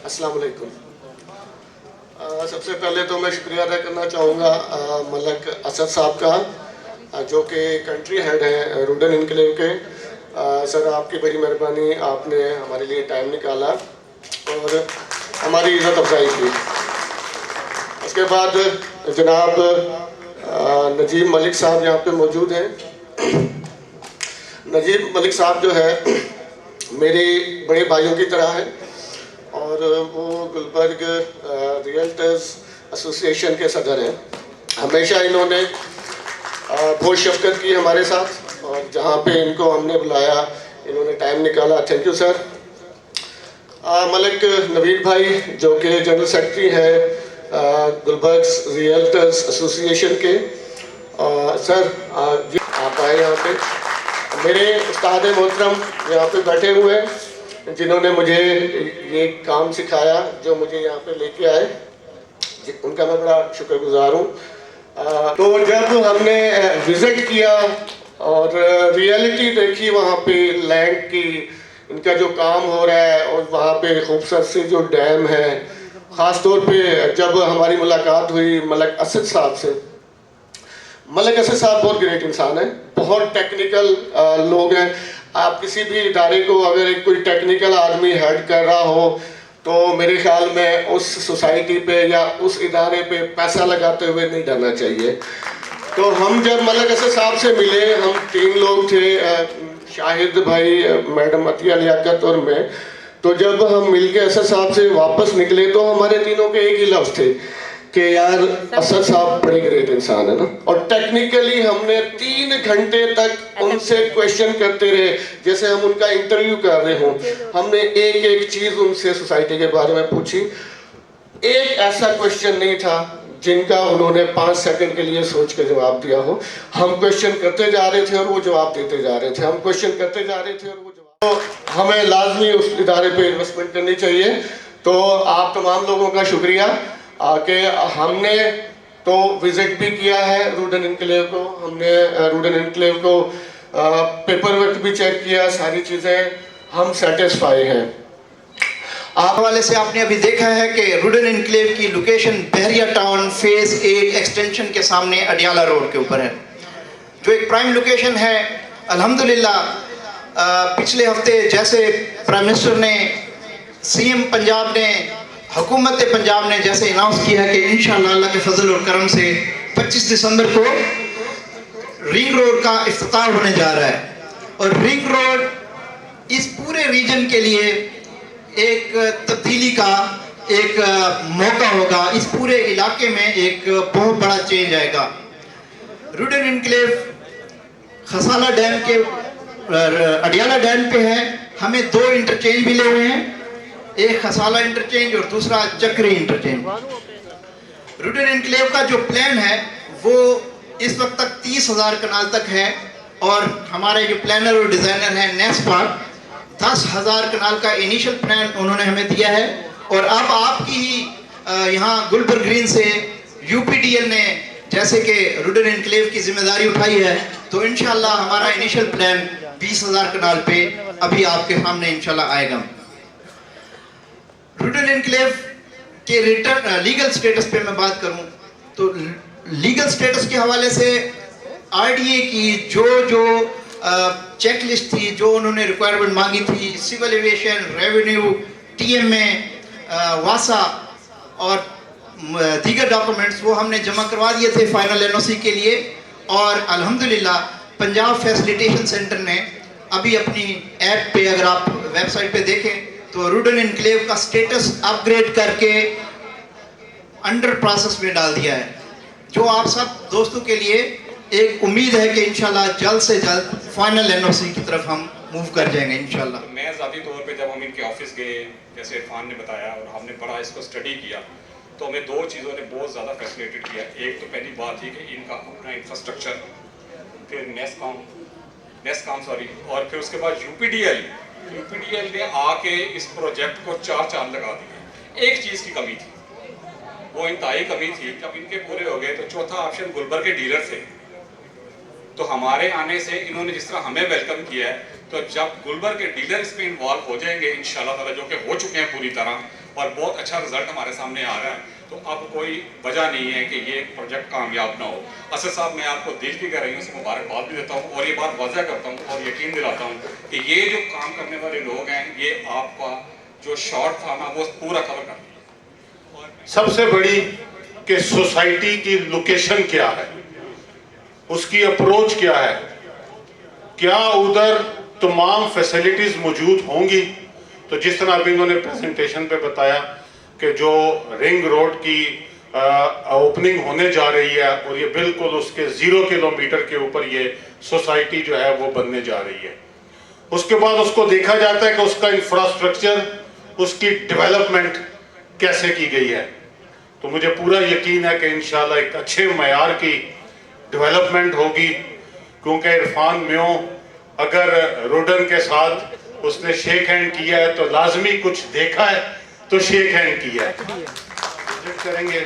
अस्सलाम वालेकुम। सबसे पहले तो मैं शुक्रिया अदा करना चाहूँगा मलक असद साहब का, जो कि कंट्री हेड हैं रुडन इनक्लेव के। सर आपकी बड़ी मेहरबानी, आपने हमारे लिए टाइम निकाला और हमारी इज़्ज़त अफजाई की। उसके बाद जनाब नजीब मलिक साहब यहाँ पे मौजूद हैं। नजीब मलिक साहब जो है मेरे बड़े भाइयों की तरह है, और वो गुलबर्ग रियल्टर्स एसोसिएशन के सदर हैं। हमेशा इन्होंने बहुत शफकत की हमारे साथ, और जहाँ पे इनको हमने बुलाया इन्होंने टाइम निकाला। Thank you sir. Malik Naveed भाई जो कि जनरल सेक्रेटरी है गुलबर्ग रियल्टर्स एसोसिएशन के। सर आप आए यहाँ पे। मेरे उस्ताद मोहतरम यहाँ पे बैठे हुए हैं, जिन्होंने मुझे ये काम सिखाया, जो मुझे यहाँ पे लेके आए, उनका मैं बड़ा शुक्रगुजार हूँ। तो जब हमने विज़िट किया और रियलिटी देखी वहाँ पे लैंड की, इनका जो काम हो रहा है, और वहाँ पे खूबसूरत से जो डैम है, ख़ास तौर पे जब हमारी मुलाकात हुई मलक असद साहब से। मलक असद साहब बहुत ग्रेट इंसान है, बहुत टेक्निकल लोग हैं। आप किसी भी इदारे को अगर एक कोई टेक्निकल आदमी हेड कर रहा हो, तो मेरे ख्याल में उस सोसाइटी पे या उस इदारे पे पैसा लगाते हुए नहीं डरना चाहिए। तो हम जब मलक असद साहब से मिले, हम 3 लोग थे, शाहिद भाई, मैडम अतिया लियाकत और मैं। तो जब हम मिल के असद साहब से वापस निकले तो हमारे तीनों के एक ही लफ्ज़ थे कि यार असद साहब बड़े ग्रेट इंसान है ना। और टेक्निकली हमने 3 घंटे तक उनसे क्वेश्चन करते रहे, जैसे हम उनका इंटरव्यू कर रहे हों। हमने एक एक चीज़ उनसे सोसाइटी के बारे में पूछी। एक ऐसा क्वेश्चन नहीं था जिनका उन्होंने 5 सेकंड के लिए सोच के जवाब दिया हो। हम क्वेश्चन करते जा रहे थे और वो जवाब देते जा रहे थे, हम क्वेश्चन करते जा रहे थे और वो जवाब। तो हमें लाजमी उस इदारे पे इन्वेस्टमेंट करनी चाहिए। तो आप तमाम लोगों का शुक्रिया कि हमने तो विज़िट भी किया है रुडन इनक्लेव को, हमने रुडन इनक्लेव को पेपर वर्क भी चेक किया, सारी चीज़ें हम सेटिस्फाई हैं। आप हवाले से आपने अभी देखा है कि रुडन इनक्लेव की लोकेशन बहरिया टाउन फेज़ 8 एक्सटेंशन के सामने अडियाला रोड के ऊपर है, जो एक प्राइम लोकेशन है। अल्हम्दुलिल्लाह पिछले हफ्ते जैसे प्राइम मिनिस्टर ने, सीएम पंजाब ने, हुकूमत पंजाब ने जैसे अनाउंस किया कि इंशाअल्लाह अल्लाह के फजल और करम से 25 दिसंबर को रिंग रोड का इफ्तिताह होने जा रहा है। और रिंग रोड इस पूरे रीजन के लिए एक तब्दीली का एक मौका होगा। इस पूरे इलाके में एक बहुत बड़ा चेंज आएगा। रुडन इनक्लेव खसाला डैम के अडियाला डैम पे है। हमें 2 इंटरचेंज मिले हुए हैं, एक खसाला इंटरचेंज और दूसरा चक्री इंटरचेंज। रुडन इनक्लेव का जो प्लान है वो इस वक्त तक 30,000 कनाल तक है, और हमारे जो प्लानर और डिज़ाइनर हैं नेस्पा 10,000 कनाल का इनिशियल प्लान उन्होंने हमें दिया है। और अब आपकी ही यहाँ गुलबर्ग ग्रीन से यूपीडीएल ने जैसे कि रुडन इनक्लेव की जिम्मेदारी उठाई है, तो इंशाल्लाह हमारा इनिशियल प्लान 20,000 कनाल पे अभी आपके सामने इंशाल्लाह आएगा। रुडन इनक्लेव के लीगल स्टेटस पे मैं बात करूं तो लीगल स्टेटस के हवाले से आरडीए की जो चेक लिस्ट थी, जो उन्होंने रिक्वायरमेंट मांगी थी, सिविल एविएशन, रेवेन्यू, टीएमए, वासा और दीगर डॉक्यूमेंट्स, वो हमने जमा करवा दिए थे फाइनल एनओसी के लिए। और अल्हम्दुलिल्लाह पंजाब फैसिलिटेशन सेंटर ने अभी अपनी ऐप पे, अगर आप वेबसाइट पे देखें तो रूडन इनक्लेव का स्टेटस अपग्रेड करके अंडर प्रोसेस में डाल दिया है, जो आप सब दोस्तों के लिए एक उम्मीद है कि इंशाल्लाह जल्द से जल्द फाइनल एनओसी की तरफ हम मूव कर जाएंगे इंशाल्लाह। तो मैं ज़ाती तौर पे जब हम इनके ऑफिस गए, जैसे इरफान ने बताया, और हमने बड़ा इसको स्टडी किया, तो हमें दो चीज़ों ने बहुत ज़्यादा फैसिनेटेड किया। एक तो पहली बात थी कि इनका अपना इंफ्रास्ट्रक्चर, फिर नेस्कॉम सॉरी, और फिर उसके बाद यूपीडीएल ने आके इस प्रोजेक्ट को 4 चांद लगा दिए। एक चीज़ की कमी थी, वो इंतहाई कमी थी। जब इनके पूरे हो गए तो चौथा ऑप्शन गुलबर्ग के डीलर थे। तो हमारे आने से इन्होंने जिस तरह हमें वेलकम किया है, तो जब गुलबर्ग के डीलर इसमें इन्वॉल्व हो जाएंगे इंशाल्लाह ताला, जो कि हो चुके हैं पूरी तरह, और बहुत अच्छा रिजल्ट हमारे सामने आ रहा है, तो अब कोई वजह नहीं है कि ये प्रोजेक्ट कामयाब ना हो। असद साहब, मैं आपको दिल की गहराइयों से मुबारकबाद भी देता हूँ और ये बात वाज़ह करता हूँ और यकीन दिलाता हूँ कि ये जो काम करने वाले लोग हैं, ये आपका जो शॉर्ट था ना, वो पूरा कवर कर दिया। सबसे बड़ी कि सोसाइटी की लोकेशन क्या है, उसकी अप्रोच क्या है, क्या उधर तमाम फैसिलिटीज मौजूद होंगी। तो जिस तरह अभी इन्होंने प्रेजेंटेशन पे बताया कि जो रिंग रोड की ओपनिंग होने जा रही है, और ये बिल्कुल उसके 0 किलोमीटर के ऊपर ये सोसाइटी जो है वो बनने जा रही है। उसके बाद उसको देखा जाता है कि उसका इंफ्रास्ट्रक्चर, उसकी डेवलपमेंट कैसे की गई है। तो मुझे पूरा यकीन है कि इंशाल्लाह एक अच्छे मयार की डेवलपमेंट होगी, क्योंकि इरफान म्यों अगर रूडन के साथ उसने शेक हैंड किया है तो लाजमी कुछ देखा है, तो शेक हैंड किया है। विजिट करेंगे,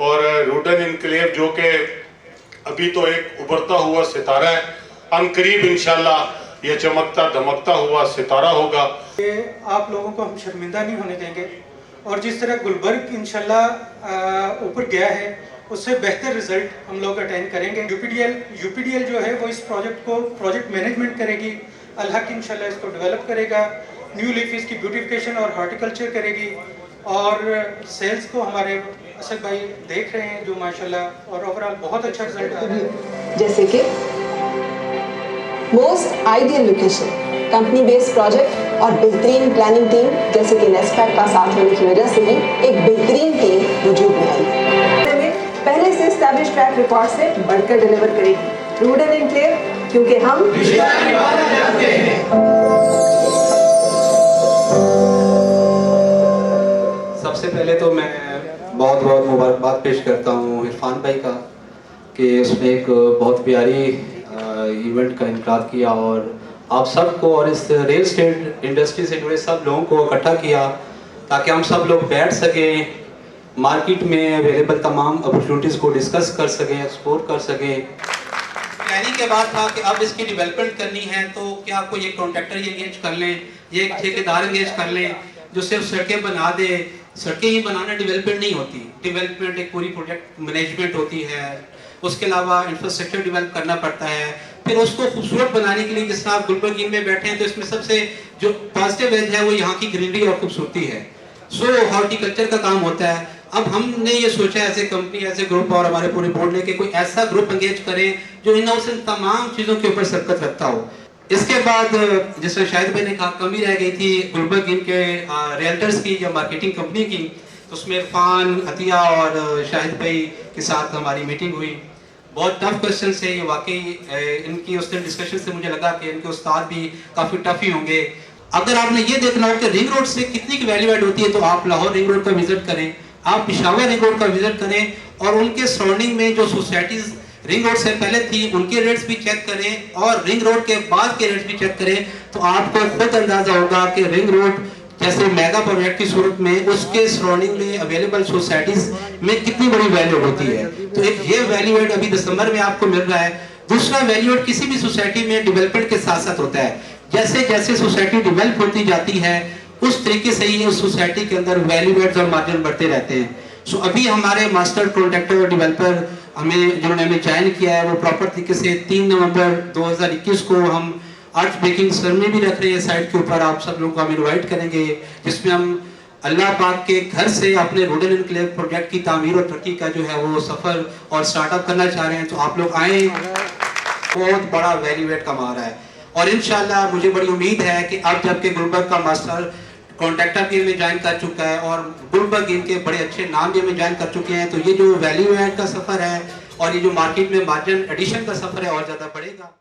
और रूडन इनक्लेव जो कि अभी तो एक उभरता हुआ सितारा है, अनकरीब इंशाल्लाह ये चमकता धमकता हुआ सितारा होगा। आप लोगों को हम शर्मिंदा नहीं होने देंगे, और जिस तरह गुलबर्ग इंशाल्लाह ऊपर गया है, उससे बेहतर रिजल्ट हम लोग अटेंड करेंगे। यूपीडीएल जो है वो इस प्रोजेक्ट को प्रोजेक्ट मैनेजमेंट करेगी, अल-हक इंशाल्लाह इसको डेवलप करेगा, न्यू लीफ इसकी ब्यूटिफिकेशन और हॉर्टिकल्चर करेगी, और सेल्स को हमारे असद भाई देख रहे हैं जो माशाल्लाह, और ओवरऑल बहुत अच्छा रिजल्ट आ रहा है। जैसे कि most ideal location, company based project और बेहतरीन प्लानिंग टीम जैसे कि नेस्पैक का साथ होने की वजह से ही एक बेहतरीन टीम वजूद में आई। पहले से एस्टैब्लिश ट्रैक रिकॉर्ड से बढ़कर डिलीवर करेगी रूडन इनक्लेव, क्योंकि हम सबसे पहले तो मैं बहुत बहुत मुबारकबाद पेश करता हूँ इरफान भाई का कि उसने एक बहुत प्यारी इवेंट का इनकाद किया और आप सबको और इस रियल एस्टेट इंडस्ट्री से जुड़े सब लोगों को इकट्ठा किया ताकि हम सब लोग बैठ सकें, मार्केट में अवेलेबल तमाम अपॉर्चुनिटीज़ को डिस्कस कर सकें, एक्सप्लोर कर सकें। प्लानिंग के बाद था कि अब इसकी डेवलपमेंट करनी है, तो क्या कोई एक कॉन्ट्रैक्टर एंगेज कर लें, ये एक ठेकेदार एंगेज कर लें जो सिर्फ सड़कें बना दे। सड़कें ही बनाना डेवलपमेंट नहीं होती, डेवलपमेंट एक पूरी प्रोजेक्ट मैनेजमेंट होती है, उसके अलावा इंफ्रास्ट्रक्चर डेवलप करना पड़ता है, फिर उसको खूबसूरत बनाने के लिए, जिस तरह आप गुलबर्ग में बैठे हैं तो इसमें सबसे जो पॉजिटिव एज है वो यहाँ की ग्रीनरी और खूबसूरती है। सो हॉर्टिकल्चर का काम होता है। अब हमने ये सोचा ऐसे कंपनी, ऐसे ग्रुप और हमारे पूरे बोर्ड ने कि कोई ऐसा ग्रुप एंगेज करें जो इन तमाम चीज़ों के ऊपर सरकत रखता हो। इसके बाद जिसमें शाहिद भाई ने कहा कमी रह गई थी गुलबर्ग इनके रियल्टर्स की या मार्केटिंग कंपनी की, तो उसमें इरफान, अतिया और शाहिद भाई के साथ हमारी मीटिंग हुई। बहुत टफ क्वेश्चन है ये वाकई, इनकी उस दिन डिस्कशन से मुझे लगा कि इनके उस्ताद भी काफ़ी टफ ही होंगे। अगर आपने ये देखना हो कि रिंग रोड से कितनी की वैल्यू एड होती है तो आप लाहौर रिंग रोड का विजिट करें, आप पिशावर रिंग रोड का विजिट करें और उनके सराउंडिंग में जो सोसाइटीज़ रिंग रोड से पहले थी उनके रेट्स भी चेक करें और रिंग रोड के बाद के रेट्स भी चेक करें, तो आपको खुद अंदाजा होगा कि रिंग रोड जैसे मेगा प्रोजेक्ट की सूरत में उसके सराउंडिंग में अवेलेबल सोसाइटीज में कितनी बड़ी वैल्यू होती है। तो एक ये वैल्यू एड अभी दिसंबर में आपको मिल रहा है। दूसरा वैल्यू एड किसी भी सोसाइटी में डेवलपमेंट के साथ साथ होता है, जैसे जैसे सोसाइटी डेवलप होती जाती है उस तरीके से ही उस सोसाइटी के अंदर वैल्यू एड्स और मार्जिन बढ़ते रहते हैं। सो अभी हमारे मास्टर कॉन्ट्रैक्टर और डेवलपर हमें जिन्होंने हमें ज्वाइन किया है वो प्रॉपर तरीके से 3 नवंबर 2021 को हम आर्ट ब्रेकिंग सेरेमनी भी रख रहे हैं साइट के ऊपर। आप सब लोगों को हम इनवाइट करेंगे, जिसमें हम अल्लाह पाक के घर से अपने रोडन एनक्लेव प्रोजेक्ट की तामीर और तरक्की का जो है वो सफ़र और स्टार्टअप करना चाह रहे हैं। तो आप लोग आए, बहुत बड़ा वैल्यू एड कमा रहा है। और इंशाल्लाह मुझे बड़ी उम्मीद है कि अब जबकि गुलबर्ग का मास्टर कॉन्ट्रैक्टर भी हमें ज्वाइन कर चुका है और गुलबर्ग इनके बड़े अच्छे नाम भी हमें ज्वाइन कर चुके हैं, तो ये जो वैल्यू ऐड का सफ़र है और ये जो मार्केट में मार्जिन एडिशन का सफ़र है और ज़्यादा बढ़ेगा।